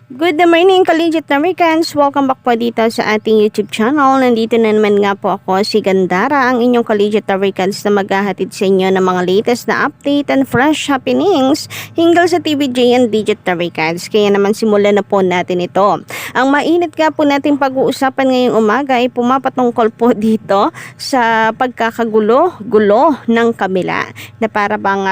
Good morning, Collegiate Americans! Welcome back po dito sa ating YouTube channel. Nandito na naman nga po ako, si Gandara, ang inyong Collegiate Americans na maghahatid sa inyo ng mga latest na update and fresh happenings hinggil sa TVJ and Digit Americans. Kaya naman simulan na po natin ito. Ang mainit nga po natin pag-uusapan ngayong umaga ay pumapatungkol po dito sa pagkakagulo-gulo ng kabila na para bang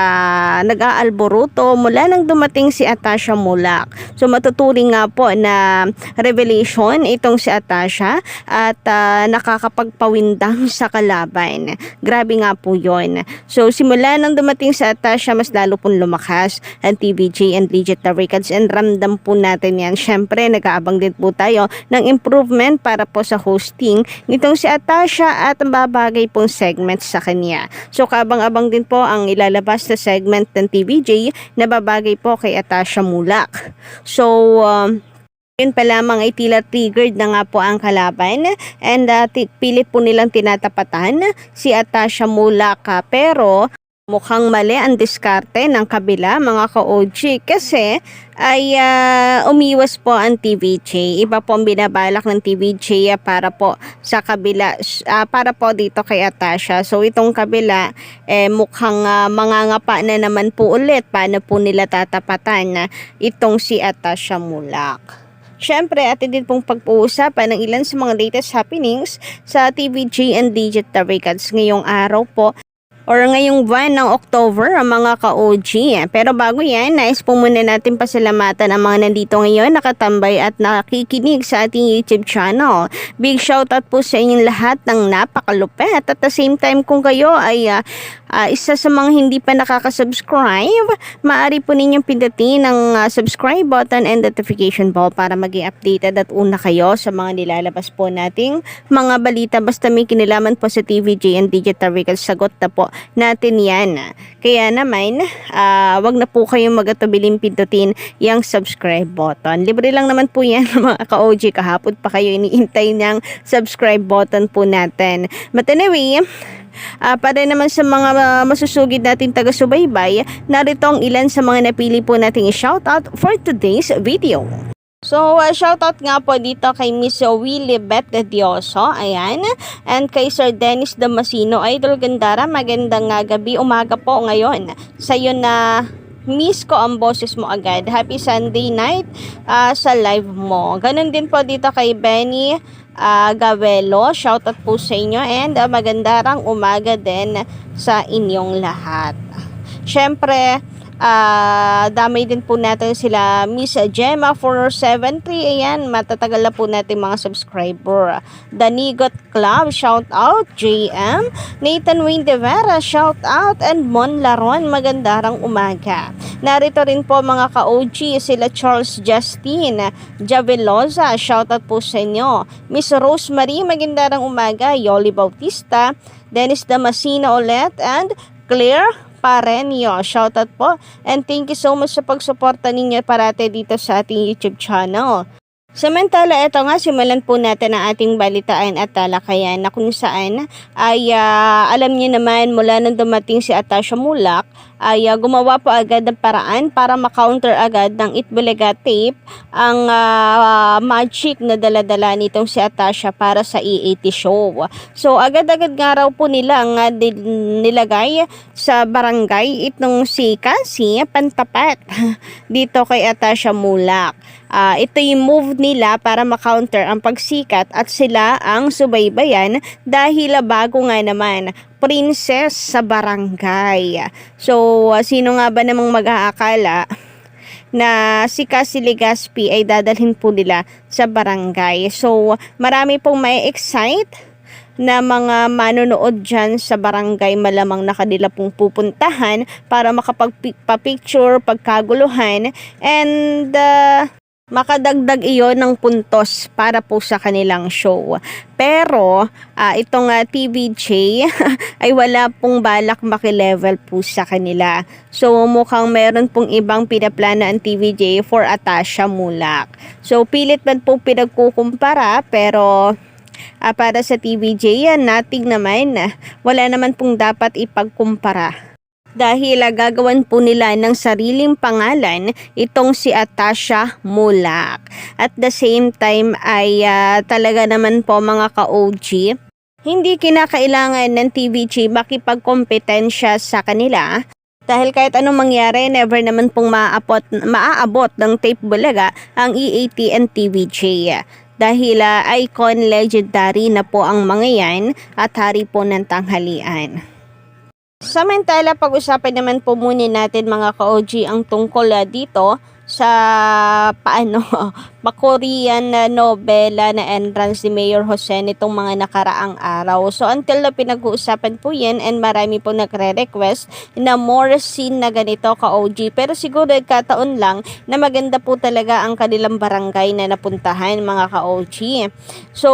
nag-aalboruto mula nang dumating si Atasha Mulak. So matuturing nga po na revelation itong si Atasha at nakakapagpawindang sa kalaban. Grabe nga po yon. So simula nang dumating sa Atasha, mas lalo pong lumakas ang TVJ and Digit Americans and ramdam po natin yan. Syempre nag-aabang din po tayo ng improvement para po sa hosting nitong si Atasha at babagay pong segments sa kanya. So kabang-abang din po ang ilalabas na segment ng TVJ na babagay po kay Atasha Mulak. So yun pa lamang ay tila triggered na nga po ang kalaban and pilit po nilang tinatapatan si Atasha Mulak, pero mukhang mali ang diskarte ng kabila, mga ka-OG, kasi ay umiwas po ang TVJ. Iba po ang binabalak ng TVJ para po sa kabila, para po dito kay Atasha. So itong kabila mukhang mangangapa na naman po ulit paano po nila tatapatan itong si Atasha Mulak. Siyempre, atin din pong pag-uusapan ng ilan sa mga latest happenings sa TVJ and Digit Americans ngayong araw po or ngayong buwan ng October, ang mga ka-OG. Pero bago yan, nais po muna natin pasalamatan ang mga nandito ngayon, nakatambay at nakikinig sa ating YouTube channel. Big shoutout po sa inyong lahat ng napakalupet. At the same time, kung kayo ay isa sa mga hindi pa nakaka-subscribe, maaari po ninyong pindutin ang subscribe button and notification bell para maging updated at una kayo sa mga nilalabas po nating mga balita. Basta may kinalaman po sa TVJ and Digit Americans, sagot na po natin yan. Kaya naman, wag na po kayong magatubiling pindutin yung subscribe button. Libre lang naman po yan mga ka-OG. Kahapon pa kayo iniintay ng subscribe button po natin. But anyway, para naman sa mga masusugid nating taga-subaybay, narito ang ilan sa mga napili po nating i-shoutout for today's video. So, shoutout nga po dito kay Miss Willie Beth de Dioso, ayan, and kay Sir Dennis Damasino. Idol Gandara, magandang gabi, umaga po ngayon. Sa'yo na miss ko ang boses mo agad. Happy Sunday night sa live mo. Ganun din po dito kay Benny Gavelo, shoutout po sa inyo and magandarang umaga din sa inyong lahat. Syempre, damay din po natin sila Miss Gemma 473, ayan, matatagal na po natin mga subscriber. Danigot Club, shout out. JM Nathan Wayne De Vera, shout out. And Mon Laron, magandarang umaga. Narito rin po mga ka-OG sila Charles Justine Javeloza, shout out po sa inyo. Miss Rosemary, magandarang umaga. Yoli Bautista, Dennis Damasino ulit, and Claire Parenio, shoutout po, and thank you so much sa pagsuporta ninyo parate dito sa ating YouTube channel. Samantala, ito nga, simulan po natin ang ating balitaan at talakayan na kung saan ay alam niyo naman mula nang dumating si Atasha Mulak ay gumawa po agad ng paraan para makounter agad ng Itbulaga tape ang magic na daladala nitong si Atasha para sa E80 show. So agad-agad nga raw po nila ang nilagay sa barangay itong si Cassie Pantapat dito kay Atasha Mulak. Ito yung move nila para makounter ang pagsikat at sila ang subaybayan dahil bago nga naman princess sa barangay. So sino nga ba namang mag-aakala na si Cassie Legaspi ay dadalhin po nila sa barangay. So marami pong may excite na mga manonood dyan sa barangay, malamang na kanila pong pupuntahan para makapagpa-picture, pagkaguluhan, and makadagdag iyon ng puntos para po sa kanilang show. Pero itong TVJ ay wala pong balak makilevel po sa kanila. So mukhang meron pong ibang pinaplano ang TVJ for Atasha Mulak. So pilit man po pinagkukumpara, pero para sa TVJ yan, nothing naman. Wala naman pong dapat ipagkumpara. dahil gagawan po nila ng sariling pangalan itong si Atasha Mulak. At the same time ay talaga naman po mga ka-OG, hindi kinakailangan ng TVG makipagkompetensya sa kanila. Dahil kahit anong mangyari, never naman pong maaabot ng tape bulaga ang EAT and TVJ. Dahil icon legendary na po ang mga yan at hari po ng tanghalian. Samantala, pag-usapan naman po muna natin mga ka-OG ang tungkol dito sa Korean na nobela na entrance ni Mayor Jose nitong mga nakaraang araw. So until na pinag-uusapan po yan and marami po nagre-request na more scene na ganito ka-OG. Pero siguro kataon lang na maganda po talaga ang kanilang barangay na napuntahan mga ka-OG. So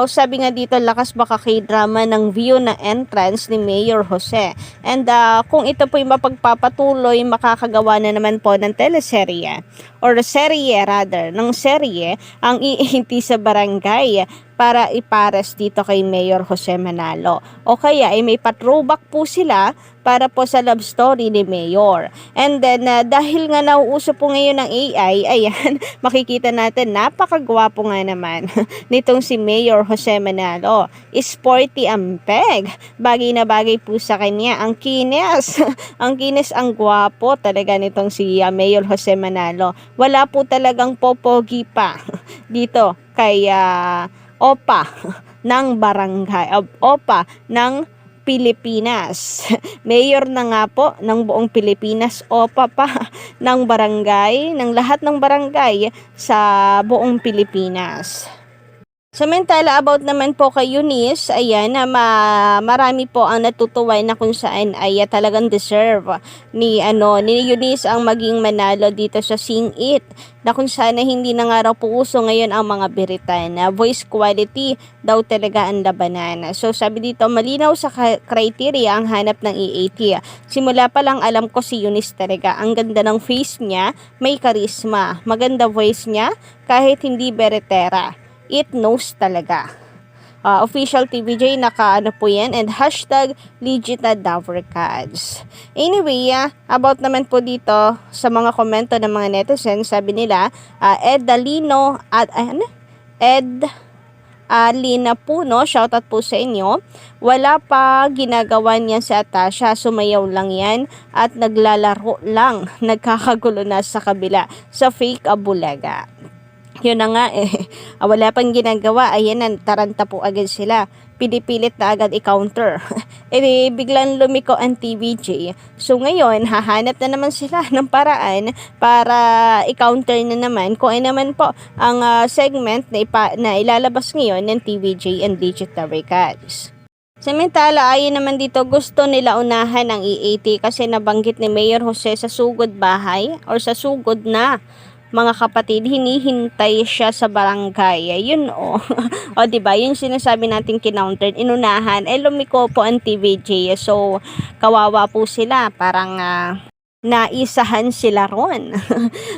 sabi nga dito, lakas baka K-drama ng view na entrance ni Mayor Jose. And kung ito po yung mapagpapatuloy, makakagawa na naman po ng teleserye or serye rather ng serye ang EAT sa barangay para ipares dito kay Mayor Jose Manalo. O kaya ay may patrobak po sila para po sa love story ni Mayor. And then dahil nga nauuso po ngayon ng AI, ayan, makikita natin napakagwapo nga naman nitong si Mayor Jose Manalo. Sporty ang peg. Bagay na bagay po sa kanya ang kinis. Ang kinis, ang gwapo talaga nitong si Mayor Jose Manalo. Wala po talagang popogi pa dito kay Opa ng barangay, Opa ng Pilipinas. Mayor na nga po ng buong Pilipinas, Opa pa ng barangay, ng lahat ng barangay sa buong Pilipinas. Samantala, about naman po kay Eunice, ayan, marami po ang natutuwa na kung saan ay talagang deserve ni Eunice ang maging manalo dito sa Sing It, na kung saan hindi na nga raw po uso ngayon ang mga biritan. Voice quality daw talaga ang labanan. So sabi dito, malinaw sa criteria ang hanap ng EAT. Simula pa lang alam ko si Eunice talaga. Ang ganda ng face niya, may charisma, maganda voice niya kahit hindi beretera. It knows talaga. Official TVJ, naka po yan, and hashtag legit na Davercads. Anyway, about naman po dito sa mga komento ng mga netizens, sabi nila, Ed Dalino at Ed Alina Puno, shoutout po sa inyo. Wala pa ginagawa niyan si Atasha, sumayaw lang yan at naglalaro lang, nagkakagulo na sa kabila sa fake abulaga. Yun na nga wala pang ginagawa, ayan na, taranta po agad sila. Pinipilit na agad i-counter. Biglang lumiko ang TVJ. So ngayon, hahanap na naman sila ng paraan para i-counter na naman kung ano naman po ang segment na ilalabas ngayon ng TVJ and Digital Recads. Samantala, ayon naman dito, gusto nila unahan ang EAT kasi nabanggit ni Mayor Jose sa sugod bahay or sa sugod na mga kapatid, hinihintay siya sa barangay. Yun o diba, yun sinasabi natin kinountered, inunahan, lumiko po ang TVJ. So kawawa po sila, parang naisahan sila ron.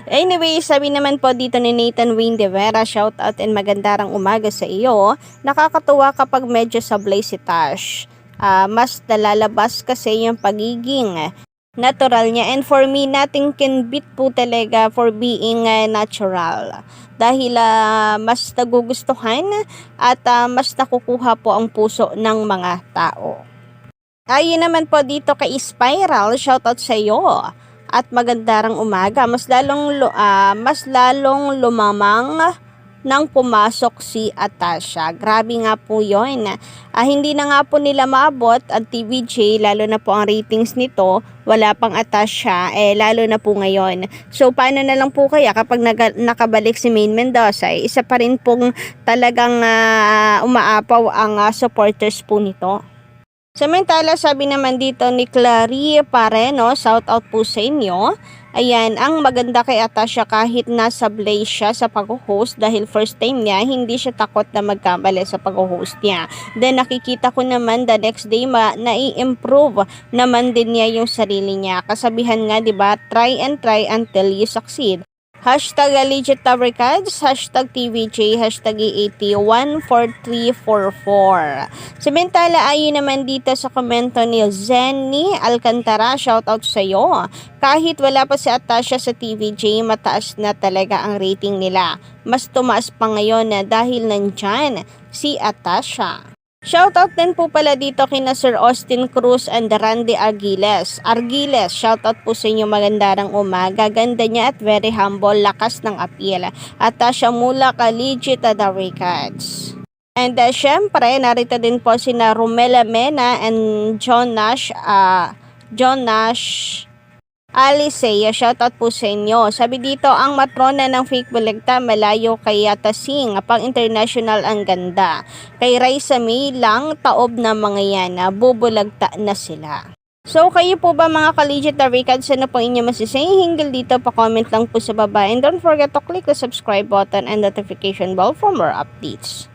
Anyway, sabi naman po dito ni Nathan Wayne de Vera, shout out and magandang umaga sa iyo. Nakakatuwa kapag medyo sablay si Tash. Mas nalalabas kasi yung pagiging natural niya, and for me, nothing can beat po talaga for being natural. Dahil mas nagugustuhan at mas nakukuha po ang puso ng mga tao. Ayun naman po dito kay Spiral, shoutout sa iyo. At magandang umaga, mas lalong lumamang nang pumasok si Atasha. Grabe nga po yun. Hindi na nga po nila maabot ang TVJ, lalo na po ang ratings nito, wala pang Atasha, lalo na po ngayon. So paano na lang po kaya kapag nakabalik si Maine Mendoza, isa pa rin pong talagang umaapaw ang supporters po nito. Samantala, sabi naman dito ni Clary Pareno, shout out po sa inyo. Ayan, ang maganda kay Atasha kahit nasa Blaze siya sa pag-host dahil first time niya, hindi siya takot na magkamali sa pag-host niya. Then nakikita ko naman the next day nai-improve naman din niya yung sarili niya. Kasabihan nga, 'di ba? Try and try until you succeed. Hashtag Legit Tower Cards, hashtag TVJ, hashtag EAT14344. Samantala, ayon naman dito sa komento ni Zenny Alcantara, shoutout sa iyo. Kahit wala pa si Atasha sa TVJ, mataas na talaga ang rating nila. Mas tumaas pa ngayon na dahil nandyan si Atasha. Shoutout din po pala dito kina Sir Austin Cruz and Randy Argiles. Shoutout po sa inyo, magandang umaga. Ganda niya at very humble, lakas ng appeal. Atasha mula ka legit the records. And syempre, narito din po sina Romela Mena and John Nash Alicea, shoutout po sa inyo. Sabi dito, ang matrona ng fake bulegta malayo kay Tasing, pang international ang ganda. Kay Raisa May lang, taob na mga yan, bubulagta na sila. So, kayo po ba mga ka-legit na records, ano po inyo masisay? Hinggil dito, pa-comment lang po sa baba. And don't forget to click the subscribe button and notification bell for more updates.